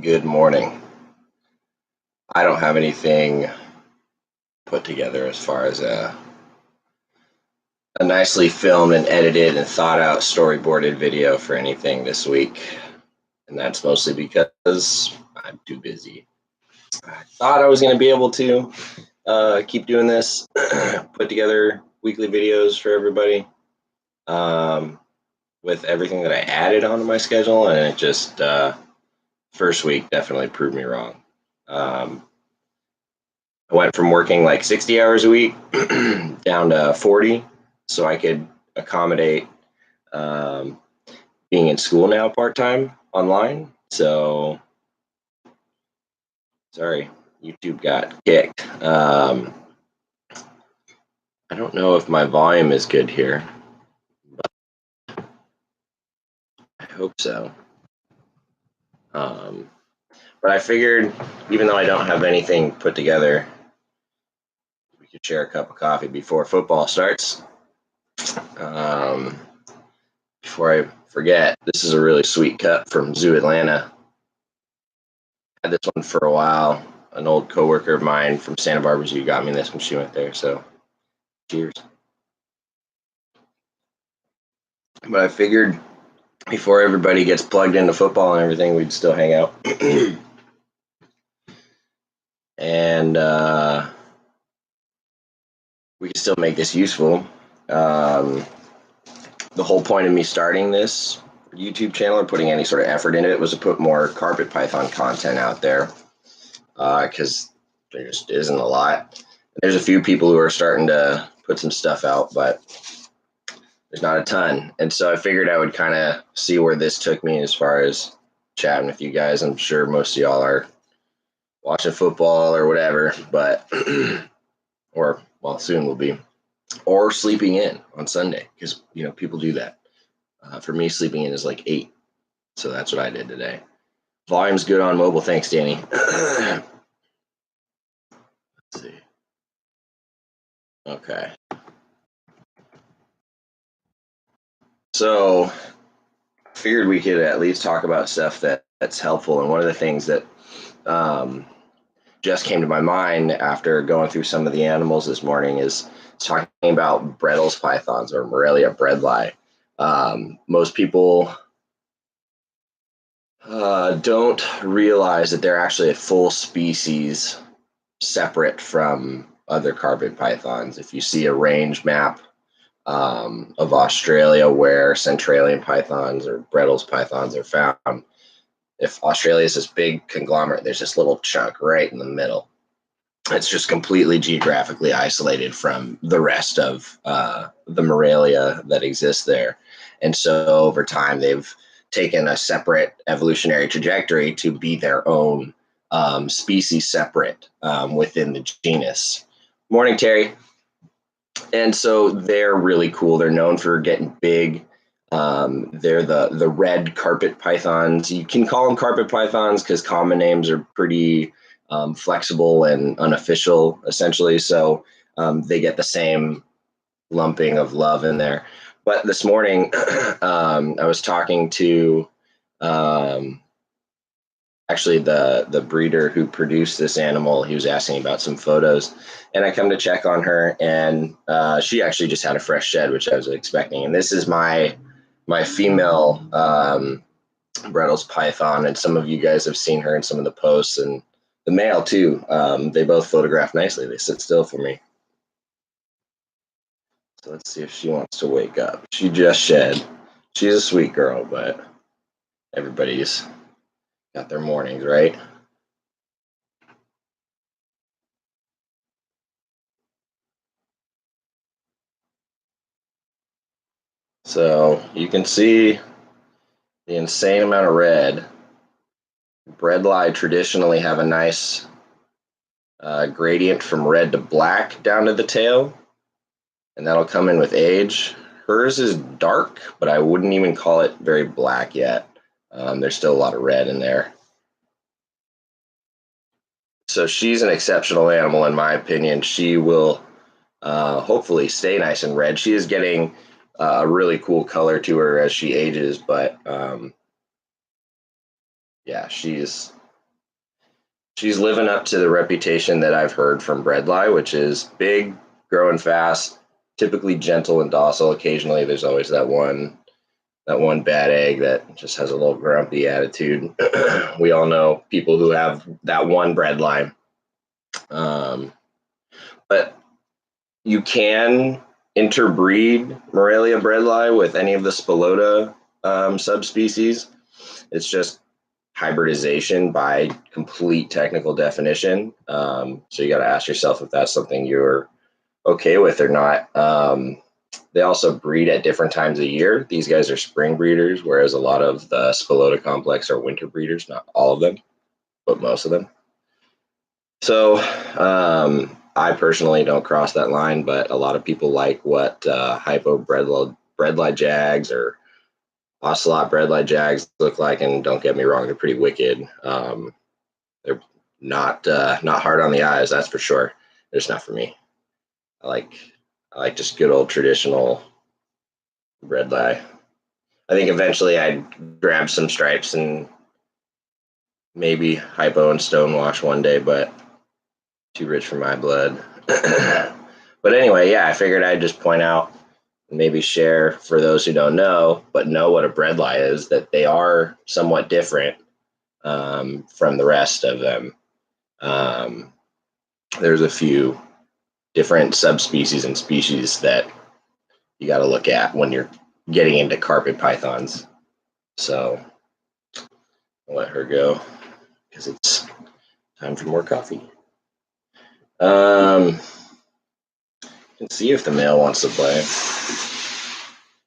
Good morning. I don't have anything put together as far as a nicely filmed and edited and thought out storyboarded video for anything this week. And that's mostly because I'm too busy. I thought I was going to be able to keep doing this, put together weekly videos for everybody with everything that I added onto my schedule. And it just, first week definitely proved me wrong. I went from working like 60 hours a week down to 40 so I could accommodate being in school now part-time online. So, sorry, YouTube got kicked. I don't know if my volume is good here, but I hope so. But I figured, even though I don't have anything put together, we could share a cup of coffee before football starts. Before I forget, this is a really sweet cup from Zoo Atlanta. I had this one for a while. An old coworker of mine from Santa Barbara Zoo got me this when she went there. So, cheers. But I figured before everybody gets plugged into football and everything, we'd still hang out. And we could still make this useful. The whole point of me starting this YouTube channel or putting any sort of effort into it was to put more carpet python content out there, because there just isn't a lot. There's a few people who are starting to put some stuff out, but there's not a ton. And so I figured I would kind of see where this took me as far as chatting with you guys. I'm sure most of y'all are watching football or whatever, but or well, soon will be, or sleeping in on Sunday, because people do that. For me, sleeping in is like 8, so that's what I did today. Volume's good on mobile. Thanks, Danny. Let's see. Okay. So figured we could at least talk about stuff that's helpful. And one of the things that just came to my mind after going through some of the animals this morning is talking about Bredl's pythons, or Morelia bredli. Most people don't realize that they're actually a full species separate from other carpet pythons. If you see a range map of Australia where Centralian pythons or Bredl's pythons are found, if Australia is this big conglomerate, there's this little chunk right in the middle. It's just completely geographically isolated from the rest of the Morelia that exists there. And so over time, they've taken a separate evolutionary trajectory to be their own species separate within the genus. Morning, Terry. And so they're really cool. They're known for getting big. They're the red carpet pythons. You can call them carpet pythons because common names are pretty flexible and unofficial, essentially. So they get the same lumping of love in there. But this morning, I was talking to actually the breeder who produced this animal. He was asking about some photos, and I come to check on her, and she actually just had a fresh shed, which I was expecting. And this is my female Bredl's python, and some of you guys have seen her in some of the posts, and the male too. They both photograph nicely. They sit still for me. So let's see if she wants to wake up. She just shed. She's a sweet girl, but everybody's got their mornings, right? So you can see the insane amount of red. Bredli traditionally have a nice gradient from red to black down to the tail, and that'll come in with age. Hers is dark, but I wouldn't even call it very black yet. There's still a lot of red in there. So she's an exceptional animal, in my opinion. She will hopefully stay nice and red. She is getting a really cool color to her as she ages, but yeah, she's she's living up to the reputation that I've heard from Bredli, which is big, growing fast, typically gentle and docile. Occasionally, there's always that one bad egg that just has a little grumpy attitude. We all know people who have that one Bredli. But you can interbreed Morelia bredli with any of the Spilota subspecies. It's just hybridization by complete technical definition. So you got to ask yourself if that's something you're okay with or not. They also breed at different times of year. These guys are spring breeders, whereas a lot of the Spilota complex are winter breeders. Not all of them, but most of them. So I personally don't cross that line, but a lot of people like what hypo bredli jags or ocelot bredli jags look like. And don't get me wrong, they're pretty wicked. They're not hard on the eyes, that's for sure. They're just not for me. I like just good old traditional bredli. I think eventually I'd grab some stripes and maybe hypo and stonewash one day, but too rich for my blood. But anyway, yeah, I figured I'd just point out, maybe share for those who don't know, but know what a bredli is, that they are somewhat different from the rest of them. There's a few different subspecies and species that you got to look at when you're getting into carpet pythons. So I'll let her go because it's time for more coffee. Let's see if the male wants to play.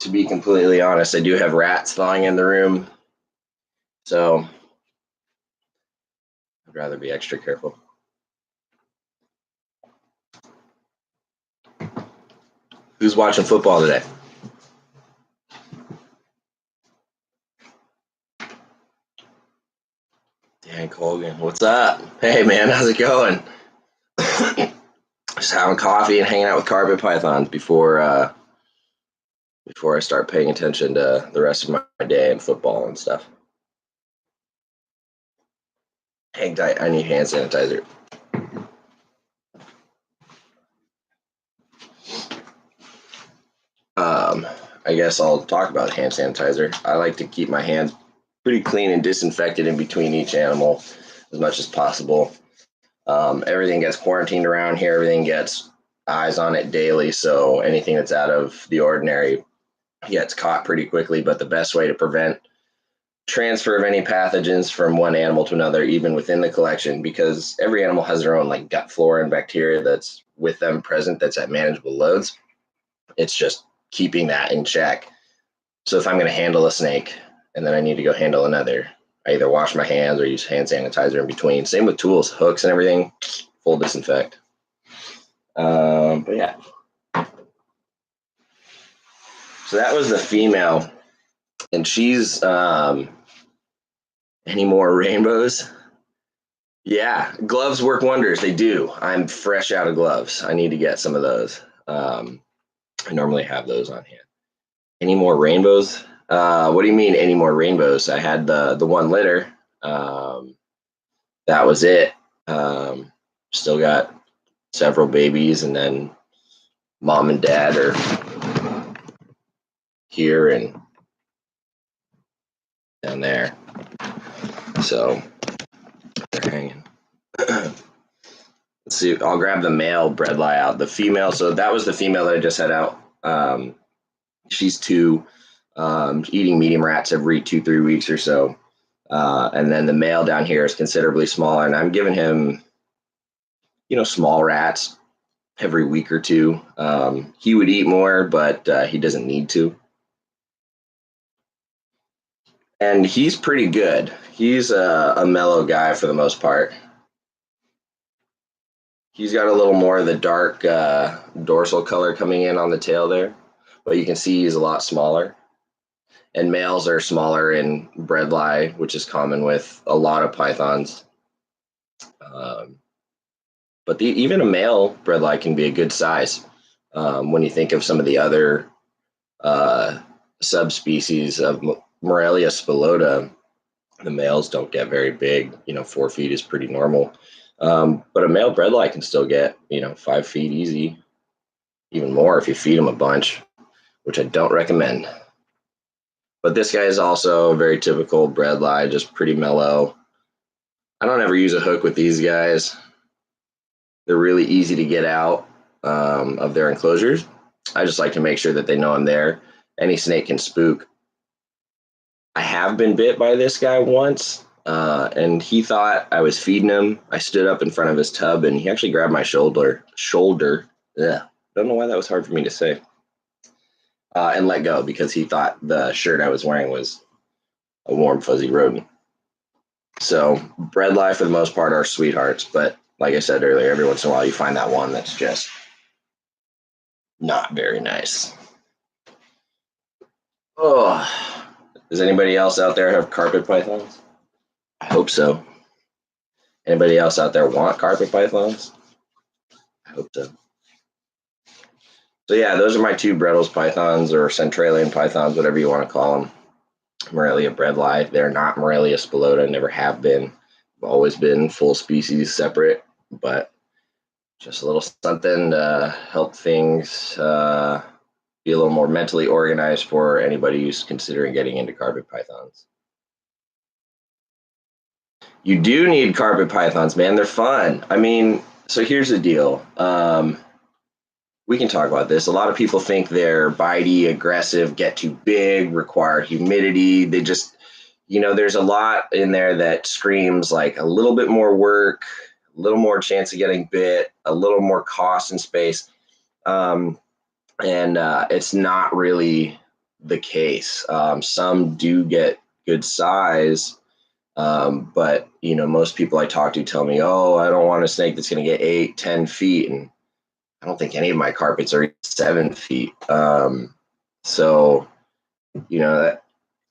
To be completely honest, I do have rats thawing in the room, so I'd rather be extra careful. Who's watching football today? Dan Colgan, what's up? Hey man, how's it going? Just having coffee and hanging out with carpet pythons before I start paying attention to the rest of my day and football and stuff. Hang tight, I need hand sanitizer. I guess I'll talk about hand sanitizer. I like to keep my hands pretty clean and disinfected in between each animal as much as possible. Everything gets quarantined around here. Everything gets eyes on it daily. So anything that's out of the ordinary gets caught pretty quickly. But the best way to prevent transfer of any pathogens from one animal to another, even within the collection, because every animal has their own like gut flora and bacteria that's with them present, that's at manageable loads. It's just keeping that in check. So if I'm going to handle a snake and then I need to go handle another, I either wash my hands or use hand sanitizer in between. Same with tools, hooks and everything, full disinfect. But yeah. So that was the female. And she's, any more rainbows? Yeah, gloves work wonders. They do. I'm fresh out of gloves. I need to get some of those. I normally have those on hand. Any more rainbows? What do you mean, any more rainbows? I had the one litter. That was it. Still got several babies, and then mom and dad are here and down there. So they're hanging. Let's see. I'll grab the male bredli out. The female. So that was the female that I just had out. She's 2, eating medium rats every 2-3 weeks or so. And then the male down here is considerably smaller, and I'm giving him, small rats every week or 2. He would eat more, but he doesn't need to. And he's pretty good. He's a mellow guy for the most part. He's got a little more of the dark dorsal color coming in on the tail there, but you can see he's a lot smaller. And males are smaller in bredli, which is common with a lot of pythons. But even a male bredli can be a good size when you think of some of the other subspecies of Morelia spilota. The males don't get very big. 4 feet is pretty normal. But a male bredli can still get 5 feet easy, even more if you feed them a bunch, which I don't recommend. But this guy is also a very typical bredli, just pretty mellow. I don't ever use a hook with these guys. They're really easy to get out of their enclosures. I just like to make sure that they know I'm there. Any snake can spook. I have been bit by this guy once, and he thought I was feeding him. I stood up in front of his tub, and he actually grabbed my shoulder. Yeah, don't know why that was hard for me to say. And let go because he thought the shirt I was wearing was a warm, fuzzy rodent. So bredli, for the most part, are sweethearts, but like I said earlier, every once in a while you find that one that's just not very nice. Oh, does anybody else out there have carpet pythons? I hope so. Anybody else out there want carpet pythons? I hope so. So yeah, those are my two Bredl's pythons or Centralian pythons, whatever you want to call them. Morelia bredli. They're not Morelia spilota, never have been. Always been full species separate, but just a little something to help things be a little more mentally organized for anybody who's considering getting into carpet pythons. You do need carpet pythons, man. They're fun. I mean, so here's the deal. We can talk about this. A lot of people think they're bitey, aggressive, get too big, require humidity. They just, there's a lot in there that screams like a little bit more work, a little more chance of getting bit, a little more cost and space. And it's not really the case. Some do get good size, but most people I talk to tell me, "Oh, I don't want a snake that's going to get 8, 10 feet," and I don't think any of my carpets are 7 feet. So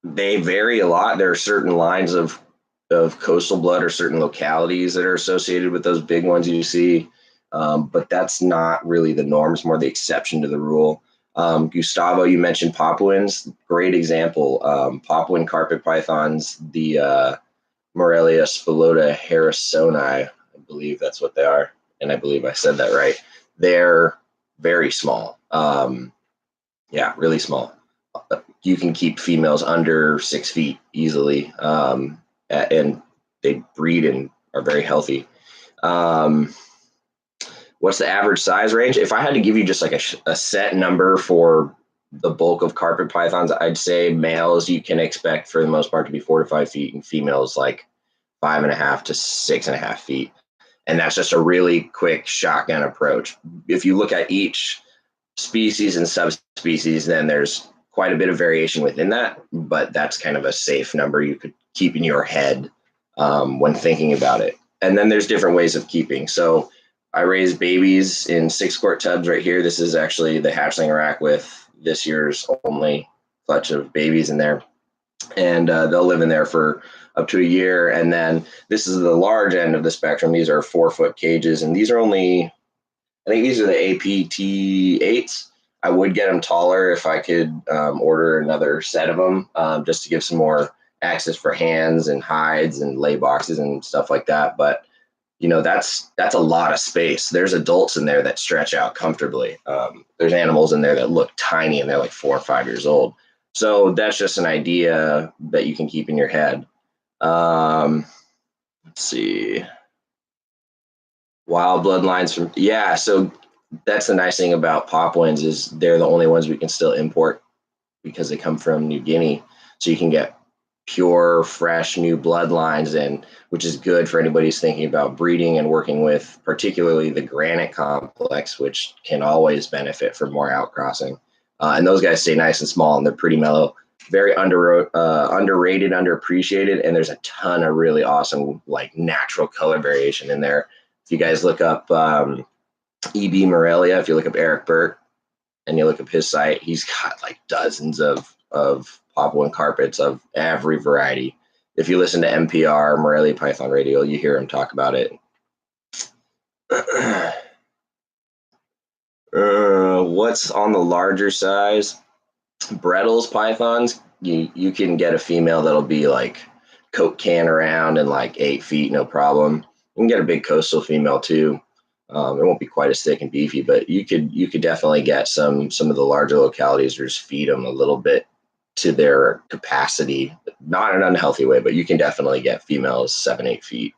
they vary a lot. There are certain lines of coastal blood or certain localities that are associated with those big ones you see. But that's not really the norm. It's more the exception to the rule. Gustavo, you mentioned Papuans. Great example. Papuan carpet pythons, the Morelia spilota harrisoni, I believe that's what they are. And I believe I said that right. They're very small. Yeah, really small. You can keep females under 6 feet easily, and they breed and are very healthy. What's the average size range? If I had to give you just like a set number for the bulk of carpet pythons, I'd say males you can expect for the most part to be 4 to 5 feet, and females like 5.5 to 6.5 feet. And that's just a really quick shotgun approach. If you look at each species and subspecies, then there's quite a bit of variation within that, but that's kind of a safe number you could keep in your head when thinking about it. And then there's different ways of keeping. So I raise babies in 6-quart tubs right here. This is actually the hatchling rack with this year's only clutch of babies in there. And they'll live in there for up to a year. And then this is the large end of the spectrum. These are 4-foot cages, and these are only, I think these are the APT8s. I would get them taller if I could order another set of them just to give some more access for hands and hides and lay boxes and stuff like that. But that's a lot of space. There's adults in there that stretch out comfortably. There's animals in there that look tiny and they're like 4 or 5 years old. So that's just an idea that you can keep in your head. Let's see. Wild bloodlines from, yeah. So that's the nice thing about Papuans is they're the only ones we can still import because they come from New Guinea. So you can get pure, fresh, new bloodlines, and which is good for anybody who's thinking about breeding and working with particularly the granite complex, which can always benefit from more outcrossing. And those guys stay nice and small, and they're pretty mellow, very underrated, underappreciated, and there's a ton of really awesome like natural color variation in there. If you guys look up E.B. Morelia, if you look up Eric Burke and you look up his site, he's got like dozens of Papuan carpets of every variety. If you listen to NPR, Morelia Python Radio, you hear him talk about it. What's on the larger size? Bredl's pythons, you can get a female that'll be like Coke can around in like 8 feet, no problem. You can get a big coastal female too. It won't be quite as thick and beefy, but you could definitely get some of the larger localities, or just feed them a little bit to their capacity, not in an unhealthy way, but you can definitely get females 7-8 feet.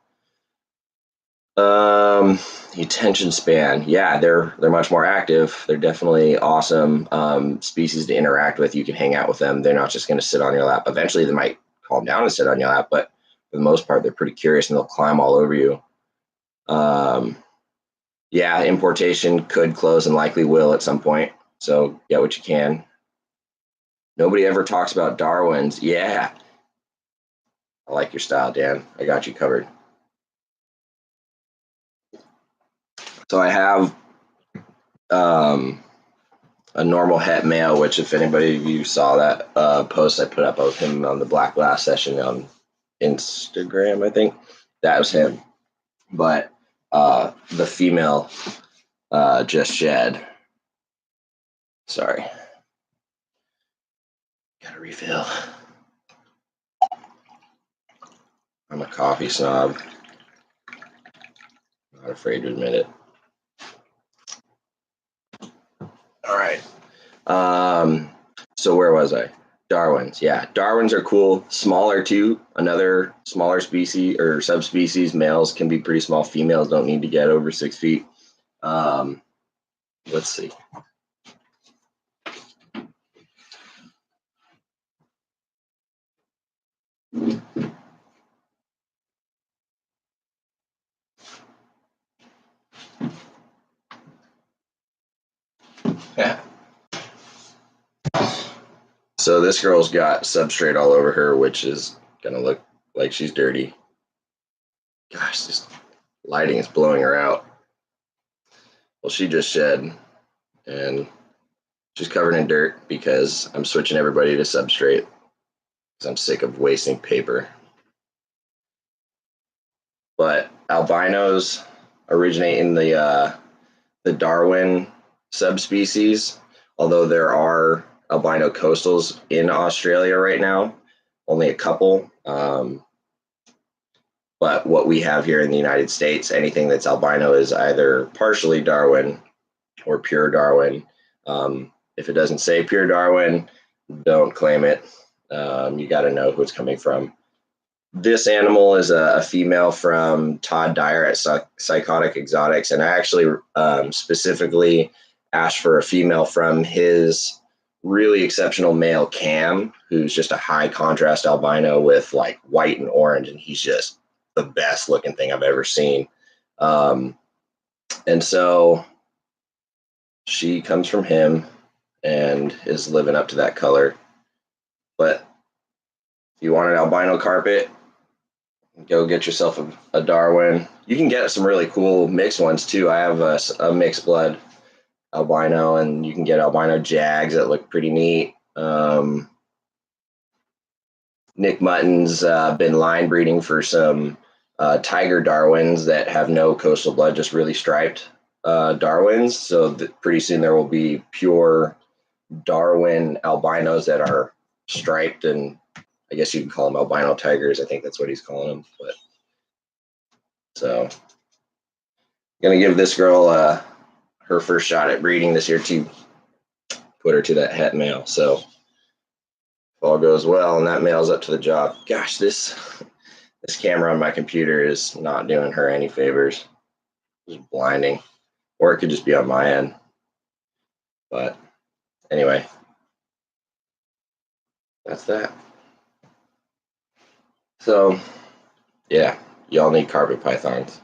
The attention span, yeah, they're much more active. They're definitely awesome species to interact with. You can hang out with them. They're not just going to sit on your lap. Eventually, they might calm down and sit on your lap, but for the most part, they're pretty curious and they'll climb all over you. Yeah, importation could close and likely will at some point. So get what you can. Nobody ever talks about Darwins. Yeah, I like your style, Dan. I got you covered. So I have a normal het male, which if anybody of you saw that post I put up of him on the Black Glass session on Instagram, I think that was him. But the female just shed. Sorry. Gotta refill. I'm a coffee snob. Not afraid to admit it. All right. So where was I? Darwins. Yeah, Darwins are cool. Smaller too. Another smaller species or subspecies. Males can be pretty small. Females don't need to get over 6 feet. Let's see. Yeah. So this girl's got substrate all over her, which is gonna look like she's dirty. Gosh, this lighting is blowing her out. Well, she just shed, and she's covered in dirt because I'm switching everybody to substrate because I'm sick of wasting paper. But albinos originate in the Darwin subspecies, although there are albino coastals in Australia right now, only a couple. But what we have here in the United States, anything that's albino is either partially Darwin or pure Darwin. If it doesn't say pure Darwin, don't claim it. You got to know who it's coming from. This animal is a female from Todd Dyer at Psychotic Exotics, and I actually specifically asked for a female from his really exceptional male Cam, who's just a high contrast albino with like white and orange, and he's just the best looking thing I've ever seen. And so she comes from him and is living up to that color. But if you want an albino carpet, go get yourself a Darwin. You can get some really cool mixed ones too. I have a mixed blood albino, and you can get albino jags that look pretty neat. Nick Mutton's been line breeding for some tiger Darwins that have no coastal blood, just really striped Darwins. So pretty soon there will be pure Darwin albinos that are striped, and I guess you can call them albino tigers. I think that's what he's calling them. But so I'm gonna give this girl her first shot at breeding this year to put her to that het male. So if all goes well and that male's up to the job, gosh, this camera on my computer is not doing her any favors. It's blinding, or it could just be on my end. But anyway, that's that. So yeah, y'all need carpet pythons.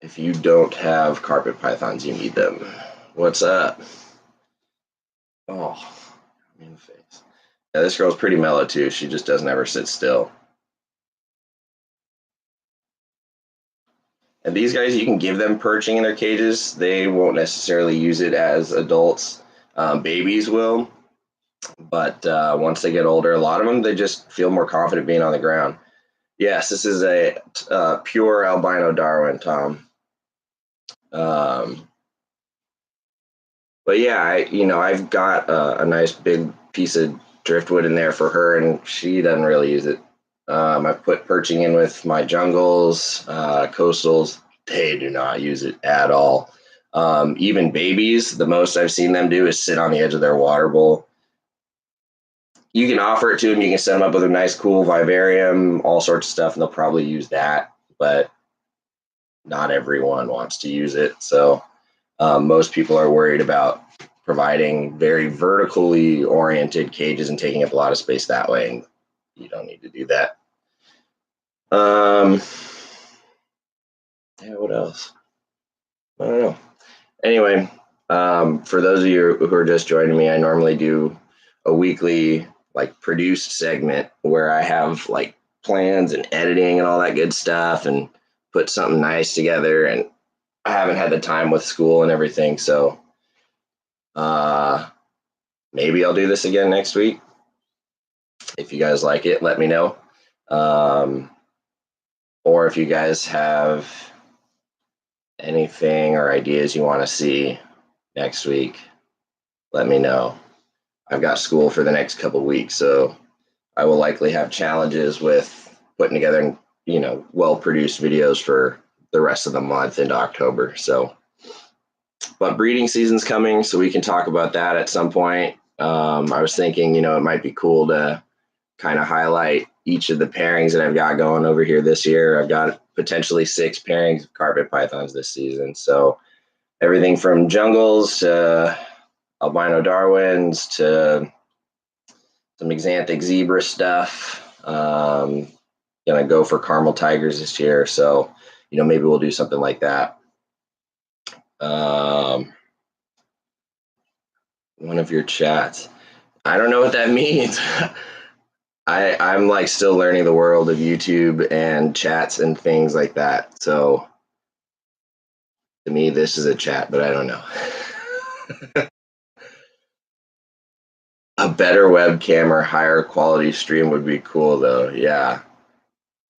If you don't have carpet pythons, you need them. What's up? Oh, in the face. Yeah, this girl's pretty mellow too. She just doesn't ever sit still. And these guys, you can give them perching in their cages. They won't necessarily use it as adults. Babies will. But once they get older, a lot of them, they just feel more confident being on the ground. Yes, this is a pure albino Darwin, Tom. But yeah, I've got a nice big piece of driftwood in there for her, and she doesn't really use it. I've put perching in with my jungles, coastals. They do not use it at all. Even babies, the most I've seen them do is sit on the edge of their water bowl. You can offer it to them. You can set them up with a nice, cool vivarium, all sorts of stuff, and they'll probably use that. But not everyone wants to use it. So most people are worried about providing very vertically oriented cages and taking up a lot of space that way. And you don't need to do that. Yeah, what else? I don't know. Anyway, for those of you who are just joining me, I normally do a weekly like produced segment where I have like plans and editing and all that good stuff and put something nice together. And I haven't had the time with school and everything, so maybe I'll do this again next week. If you guys like it, let me know. Or if you guys have anything or ideas you want to see next week, let me know. I've got school for the next couple of weeks, so I will likely have challenges with putting together, well-produced videos for the rest of the month into October. So, but breeding season's coming, so we can talk about that at some point. I was thinking, it might be cool to kind of highlight each of the pairings that I've got going over here this year. I've got potentially 6 pairings of carpet pythons this season. So everything from jungles to albino Darwins to some exanthic zebra stuff. Gonna go for caramel tigers this year. So, maybe we'll do something like that. One of your chats. I don't know what that means. I'm like still learning the world of YouTube and chats and things like that. So to me, this is a chat, but I don't know. A better webcam or higher quality stream would be cool though. Yeah,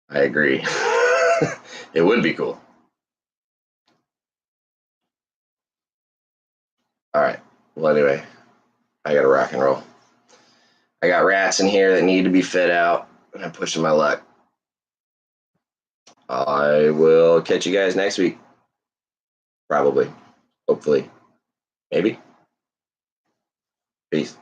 I agree. It would be cool. All right. Well, anyway, I got to rock and roll. I got rats in here that need to be fed out. I'm pushing my luck. I will catch you guys next week. Probably. Hopefully. Maybe. Peace.